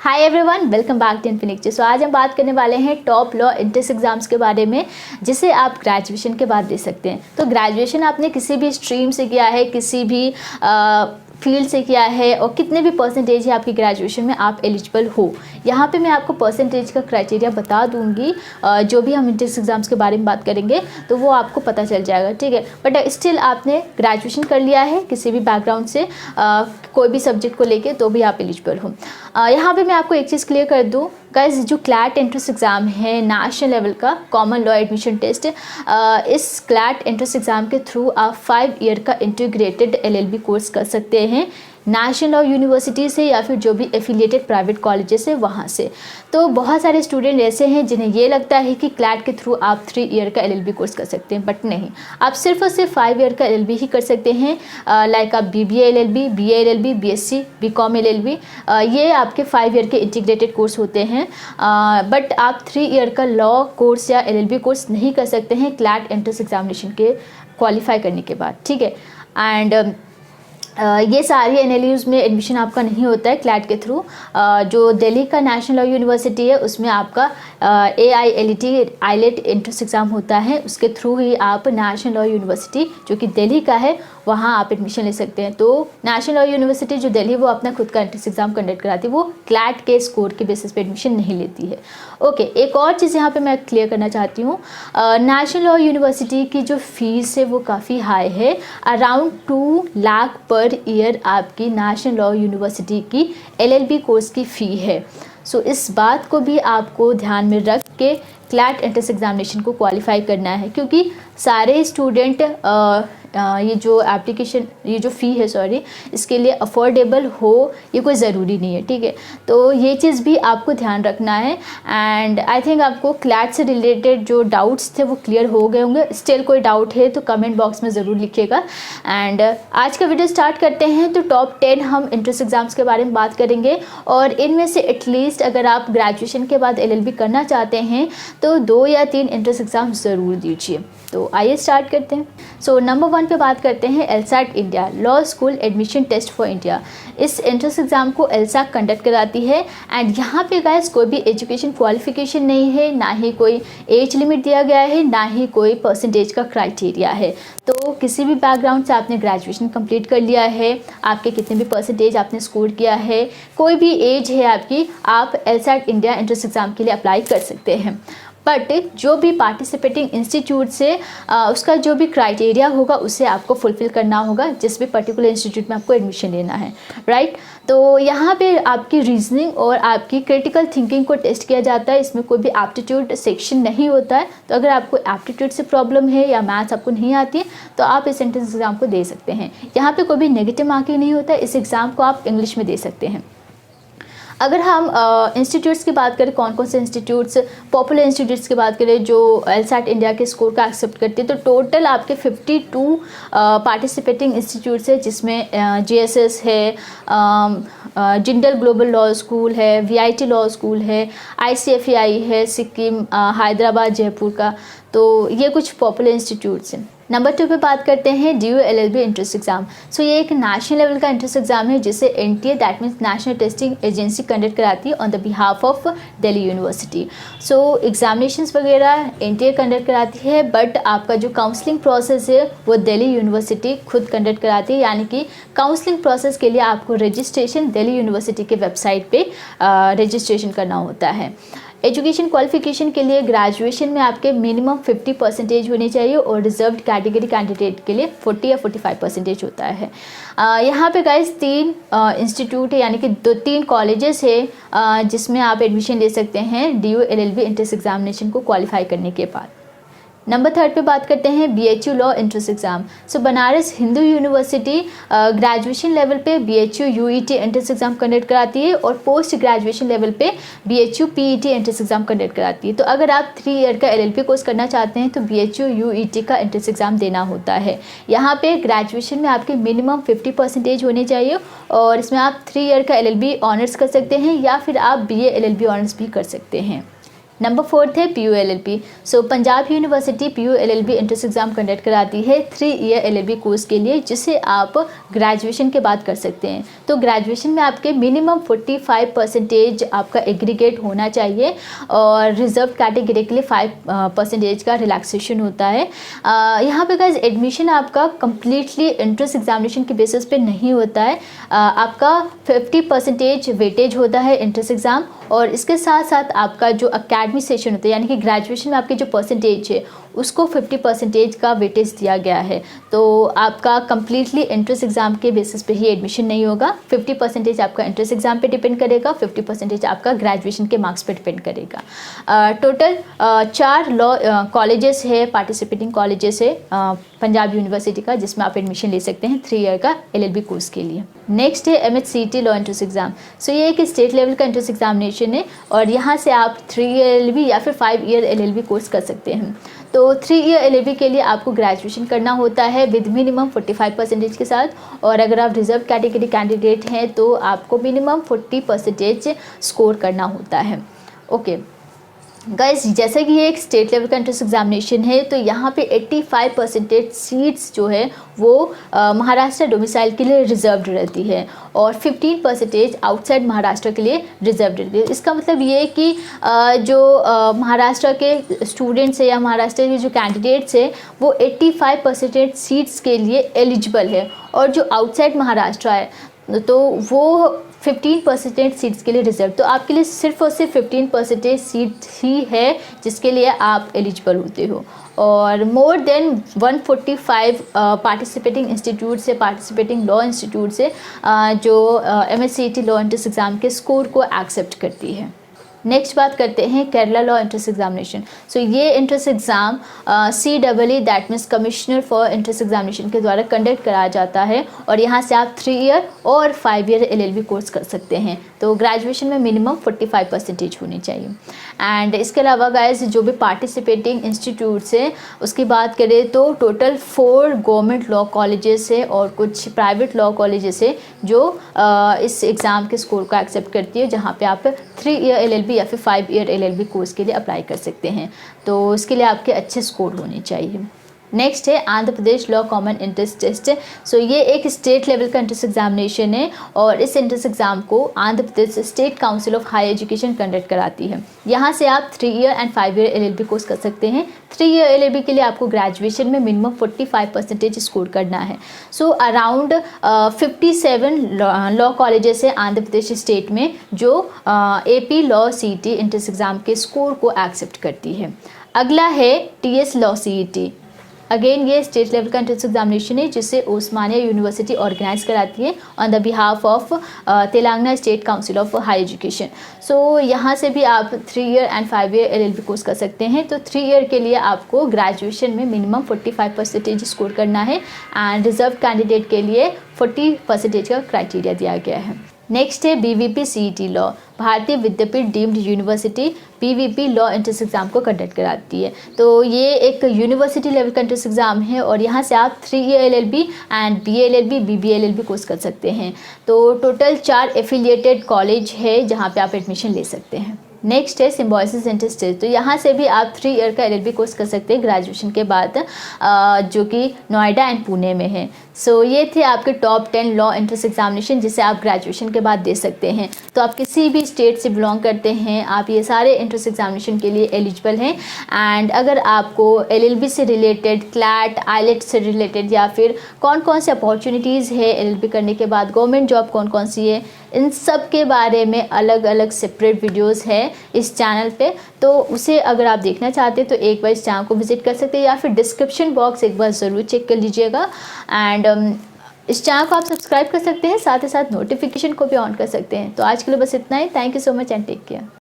Hi everyone, welcome back to Infinix. So आज हम बात करने वाले हैं टॉप लॉ एंट्रेंस एग्जाम्स के बारे में, जिसे आप ग्रेजुएशन के बाद दे सकते हैं। तो ग्रेजुएशन आपने किसी भी स्ट्रीम से किया है, किसी भी फील्ड से किया है और कितने भी परसेंटेज है आपकी ग्रेजुएशन में, आप एलिजिबल हो। यहाँ पे मैं आपको परसेंटेज का क्राइटेरिया बता दूंगी, जो भी हम एंट्रेंस एग्जाम्स के बारे में बात करेंगे तो वो आपको पता चल जाएगा, ठीक है। बट स्टिल आपने ग्रेजुएशन कर लिया है किसी भी बैकग्राउंड से, कोई भी सब्जेक्ट को लेके, तो भी आप एलिजिबल हो। यहाँ पे मैं आपको एक चीज़ क्लियर कर दूँ गाइस, जो क्लैट एंट्रेंस एग्ज़ाम है नेशनल लेवल का कॉमन लॉ एडमिशन टेस्ट, इस क्लैट एंट्रेंस एग्ज़ाम के थ्रू आप 5 ईयर का इंटीग्रेटेड LLB कोर्स कर सकते हैं नेशनल लॉ यूनिवर्सिटी से या फिर जो भी एफिलिएटेड प्राइवेट कॉलेजेस है वहाँ से। तो बहुत सारे स्टूडेंट ऐसे हैं जिन्हें ये लगता है कि क्लैट के थ्रू आप 3 ईयर का LLB कोर्स कर सकते हैं, बट नहीं, आप सिर्फ और सिर्फ 5 ईयर का LLB ही कर सकते हैं। लाइक आप BBA LLB, BA LLB, BSc, BCom LLB, ये आपके 5 ईयर के इंटीग्रेटेड कोर्स होते हैं। बट आप 3 ईयर का लॉ कोर्स या LLB कोर्स नहीं कर सकते हैं क्लैट एंट्रेंस एग्जामिनेशन के क्वालिफाई करने के बाद, ठीक है। एंड ये सारी NLUs में एडमिशन आपका नहीं होता है क्लैट के थ्रू। जो दिल्ली का नेशनल लॉ यूनिवर्सिटी है उसमें आपका AILET आईलेट एंट्रेंस एग्ज़ाम होता है, उसके थ्रू ही आप नेशनल लॉ यूनिवर्सिटी जो कि दिल्ली का है वहाँ आप एडमिशन ले सकते हैं। तो नेशनल लॉ यूनिवर्सिटी जो दिल्ली, वो अपना खुद का एंट्रेंस एग्ज़ाम कंडक्ट कराती है, वो क्लैट के स्कोर के बेसिस पे एडमिशन नहीं लेती है। ओके, एक और चीज़ यहाँ पे मैं क्लियर करना चाहती हूँ, नेशनल लॉ यूनिवर्सिटी की जो फीस है वो काफ़ी हाई है। अराउंड 2 लाख पर ईयर आपकी नेशनल लॉ यूनिवर्सिटी की LLB कोर्स की फ़ी है। सो इस बात को भी आपको ध्यान में रख के क्लैट एंट्रेंस एग्जामिनेशन को क्वालिफाई करना है, क्योंकि सारे स्टूडेंट ये जो एप्लीकेशन, ये जो फ़ी है सॉरी, इसके लिए अफोर्डेबल हो ये कोई ज़रूरी नहीं है, ठीक है। तो ये चीज़ भी आपको ध्यान रखना है। एंड आई थिंक आपको क्लैट से रिलेटेड जो डाउट्स थे वो क्लियर हो गए होंगे। स्टिल कोई डाउट है तो कमेंट बॉक्स में ज़रूर लिखिएगा। एंड आज का वीडियो स्टार्ट करते हैं। तो टॉप 10 हम एंट्रेंस एग्जाम्स के बारे में बात करेंगे, और इनमें से एटलीस्ट अगर आप ग्रेजुएशन के बाद LLB करना चाहते हैं तो 2 या 3 एंट्रेंस एग्ज़ाम ज़रूर दीजिए। तो आइए स्टार्ट करते हैं। सो नंबर 1 पे बात करते हैं LSAT India, law school admission test for India. इस एंट्रेंस एग्ज़ाम को LSAT कंडक्ट कराती है। एंड यहाँ पे गाइस कोई भी एजुकेशन क्वालिफिकेशन नहीं है, ना ही कोई एज लिमिट दिया गया है, ना ही कोई परसेंटेज का क्राइटेरिया है। तो किसी भी बैकग्राउंड से आपने ग्रेजुएशन कंप्लीट कर लिया है, आपके कितने भी परसेंटेज आपने स्कोर किया है, कोई भी एज है आपकी, आप LSAT इंडिया एंट्रेंस एग्ज़ाम के लिए अप्लाई कर सकते हैं। बट जो भी पार्टिसिपेटिंग इंस्टीट्यूट से उसका जो भी क्राइटेरिया होगा उसे आपको फुलफ़िल करना होगा, जिस भी पर्टिकुलर इंस्टीट्यूट में आपको एडमिशन लेना है, राइट। तो यहाँ पे आपकी रीजनिंग और आपकी क्रिटिकल थिंकिंग को टेस्ट किया जाता है। इसमें कोई भी एप्टीट्यूड सेक्शन नहीं होता है। तो अगर आपको एप्टीट्यूड से प्रॉब्लम है या मैथ्स आपको नहीं आती है तो आप इस एंट्रेंस एग्ज़ाम को दे सकते हैं। यहाँ पर कोई भी नेगेटिव मार्किंग नहीं होता है। इस एग्ज़ाम को आप इंग्लिश में दे सकते हैं। अगर हम इंस्टीट्यूट्स की बात करें, कौन कौन से इंस्टीट्यूट्स, पॉपुलर इंस्टीट्यूट्स की बात करें जो LSAT इंडिया के स्कोर का एक्सेप्ट करते हैं, तो टोटल आपके 52 पार्टिसिपेटिंग इंस्टीट्यूट्स है, जिसमें GSS है, जिंदल ग्लोबल लॉ स्कूल है, VIT लॉ स्कूल है, ICFEI है सिक्किम, हैदराबाद, जयपुर का। तो ये कुछ पॉपुलर इंस्टीट्यूट्स हैं। नंबर 2 पे बात करते हैं DU LLB एंट्रेंस एग्ज़ाम। सो ये एक नेशनल लेवल का एंट्रेंस एग्ज़ाम है जिसे NTA, that means national testing agency, conduct कराती है on the behalf of Delhi university. So examinations वगैरह NTA कंडक्ट कराती है, बट आपका जो काउंसलिंग प्रोसेस है वो दिल्ली यूनिवर्सिटी खुद कंडक्ट कराती है। यानी कि काउंसलिंग प्रोसेस के लिए आपको रजिस्ट्रेशन दिल्ली यूनिवर्सिटी के वेबसाइट पर रजिस्ट्रेशन करना होता है। एजुकेशन क्वालिफिकेशन के लिए ग्रेजुएशन में आपके मिनिमम 50 परसेंटेज होनी चाहिए, और रिजर्व्ड कैटेगरी कैंडिडेट के लिए 40 या 45 परसेंटेज होता है। यहाँ पे गाइस 3 इंस्टीट्यूट है, यानी कि 3 कॉलेजेस है जिसमें आप एडमिशन ले सकते हैं DU LLB एंट्रेंस एग्जामिनेशन को क्वालिफाई करने के बाद। नंबर 3 पे बात करते हैं BHU law entrance exam. So Banaras Hindu university graduation level पे BHU UET entrance exam conduct कराती है, और पोस्ट ग्रेजुएशन लेवल पे BHU PET entrance exam conduct कराती है। तो अगर आप 3 ईयर का LLB कोर्स करना चाहते हैं तो BHU UET का एंट्रेंस एग्ज़ाम देना होता है। यहाँ पे ग्रेजुएशन में आपके मिनिमम 50 परसेंटेज होने चाहिए, और इसमें आप 3 ईयर का LLB ऑनर्स कर सकते हैं, या फिर आप BA LLB ऑनर्स भी कर सकते हैं। नंबर 4 है PU-LLB। So Punjab university PU-LLB entrance exam conduct कराती है 3 ईयर LLB कोर्स के लिए, जिसे आप ग्रेजुएशन के बाद कर सकते हैं। तो ग्रेजुएशन में आपके मिनिमम 45% आपका एग्रीगेट होना चाहिए और रिजर्व कैटेगरी के लिए 5% का रिलैक्सेशन होता है। यहाँ पे गाइस एडमिशन आपका कम्प्लीटली एंट्रेंस एग्जामिनेशन के बेसिस पे नहीं होता है। आपका 50% वेटेज होता है एंट्रेंस एग्ज़ाम, और इसके साथ साथ आपका जो अकेडमी सेशन होता है, यानी कि ग्रेजुएशन में आपकी जो परसेंटेज है उसको 50% का वेटेज दिया गया है। तो आपका कम्प्लीटली एंट्रेंस एग्ज़ाम के बेसिस पे ही एडमिशन नहीं होगा। 50% आपका एंट्रेंस एग्ज़ाम पे डिपेंड करेगा, 50% आपका ग्रेजुएशन के मार्क्स पे डिपेंड करेगा। टोटल 4 लॉ कॉलेजेस है, पार्टिसिपेटिंग कॉलेजेस है पंजाब यूनिवर्सिटी का, जिसमें आप एडमिशन ले सकते हैं 3 ईयर का LLB कोर्स के लिए। नेक्स्ट है MHCT लॉ एंट्रेंस एग्ज़ाम। सो ये एक स्टेट लेवल का एंट्रेंस एग्जामिनेशन है और यहाँ से आप 3 ईयर LLB या फिर 5 ईयर LLB कोर्स कर सकते हैं। तो 3 ईयर LLB के लिए आपको ग्रेजुएशन करना होता है विद मिनिमम 45% के साथ, और अगर आप रिजर्व कैटेगरी कैंडिडेट हैं तो आपको मिनिमम 40% स्कोर करना होता है। ओके गाइस, जैसे कि ये एक स्टेट लेवल का एंट्रेंस एग्जामिनेशन है, तो यहाँ पे 85% सीट्स जो है वो महाराष्ट्र डोमिसाइल के लिए रिजर्व्ड रहती है और 15% आउटसाइड महाराष्ट्र के लिए रिजर्व्ड रहती है। इसका मतलब ये है कि जो महाराष्ट्र के स्टूडेंट्स है या महाराष्ट्र के जो कैंडिडेट्स है वो 85% सीट्स के लिए एलिजिबल है, और जो आउटसाइड महाराष्ट्र है तो वो 15% सीट्स के लिए रिजर्व। तो आपके लिए सिर्फ और सिर्फ 15% सीट ही है जिसके लिए आप एलिजिबल होते हो, और मोर देन 145 पार्टिसिपेटिंग इंस्टीट्यूट से, पार्टिसिपेटिंग लॉ इंस्टीट्यूट से जो MHCT लॉ एंट्रेंस एग्ज़ाम के स्कोर को एक्सेप्ट करती है। नेक्स्ट बात करते हैं केरला लॉ एंट्रेंस एग्जामिनेशन। सो ये entrance exam CEE that means commissioner for entrance examination के द्वारा कंडक्ट कराया जाता है, और यहाँ से आप 3 ईयर और 5 ईयर LLB कोर्स कर सकते हैं। तो ग्रेजुएशन में मिनिमम 45% होनी चाहिए। एंड इसके अलावा गाइस जो भी पार्टिसिपेटिंग इंस्टीट्यूट्स हैं उसकी बात करें तो टोटल 4 गवर्नमेंट लॉ कॉलेजेस है और कुछ प्राइवेट लॉ कॉलेजेस है जो इस एग्ज़ाम के स्कोर को एक्सेप्ट करती है, जहाँ पे आप 3 ईयर LLB या फिर 5 ईयर LLB कोर्स के लिए अप्लाई कर सकते हैं। तो इसके लिए आपके अच्छे स्कोर होने चाहिए। नेक्स्ट है Andhra Pradesh law common entrance test. So ये एक स्टेट लेवल का एंट्रेंस एग्जामिनेशन है और इस एंट्रेंस एग्जाम को Andhra Pradesh state council of higher education conduct कराती है। यहाँ से आप 3 year and 5 year LLB course कर सकते हैं। 3 ईयर LLB के लिए आपको ग्रेजुएशन में मिनिमम 45% स्कोर करना है। सो अराउंड 57 लॉ कॉलेजेस है आंध्र प्रदेश स्टेट में जो AP law CET entrance exam के स्कोर को एक्सेप्ट करती है। अगला है TS लॉ CET। अगेन ये स्टेट लेवल का एंट्रेंस एग्जामिनेशन है जिसे ओस्मानिया यूनिवर्सिटी ऑर्गेनाइज कराती है on the behalf of Telangana state council of higher education. So यहाँ से भी आप 3 year and 5 year LLB course कर सकते हैं। तो 3 ईयर के लिए आपको ग्रेजुएशन में मिनिमम 45% स्कोर करना है एंड रिजर्व कैंडिडेट के लिए 40% का क्राइटेरिया दिया गया है। नेक्स्ट है BVP CET law. Bharati Vidyapeeth deemed university BVP law entrance exam को कंडक्ट कराती है। तो ये एक यूनिवर्सिटी लेवल का एंट्रेंस एग्जाम है और यहाँ से आप 3 year LLB and BA LLB BB LLB course कर सकते हैं। तो टोटल 4 एफिलिएटेड कॉलेज है जहाँ पे आप एडमिशन ले सकते हैं। नेक्स्ट है सिम्बोसिस एंट्रेंस टेस्ट। तो यहाँ से भी आप 3 ईयर का LLB कोर्स कर सकते हैं ग्रेजुएशन के बाद, जो कि नोएडा एंड पुणे में है। सो ये थे आपके टॉप 10 लॉ एंट्रेंस एग्जामिनेशन जिसे आप ग्रेजुएशन के बाद दे सकते हैं। तो आप किसी भी स्टेट से बिलोंग करते हैं, आप ये सारे एंट्रेंस एग्जामिनेशन के लिए एलिजिबल हैं। एंड अगर आपको LLB से रिलेटेड, क्लैट, आईलेट से रिलेटेड या फिर कौन कौन से अपॉर्चुनिटीज़ है LLB करने के बाद, गवर्नमेंट जॉब कौन कौन सी है, इन सब के बारे में अलग अलग सेपरेट वीडियोस है इस चैनल पे। तो उसे अगर आप देखना चाहते हैं तो एक बार इस चैनल को विजिट कर सकते हैं या फिर डिस्क्रिप्शन बॉक्स एक बार ज़रूर चेक कर लीजिएगा। एंड इस चैनल को आप सब्सक्राइब कर सकते हैं, साथ ही साथ नोटिफिकेशन को भी ऑन कर सकते हैं। तो आज के लिए बस इतना ही। Thank you so much and take care.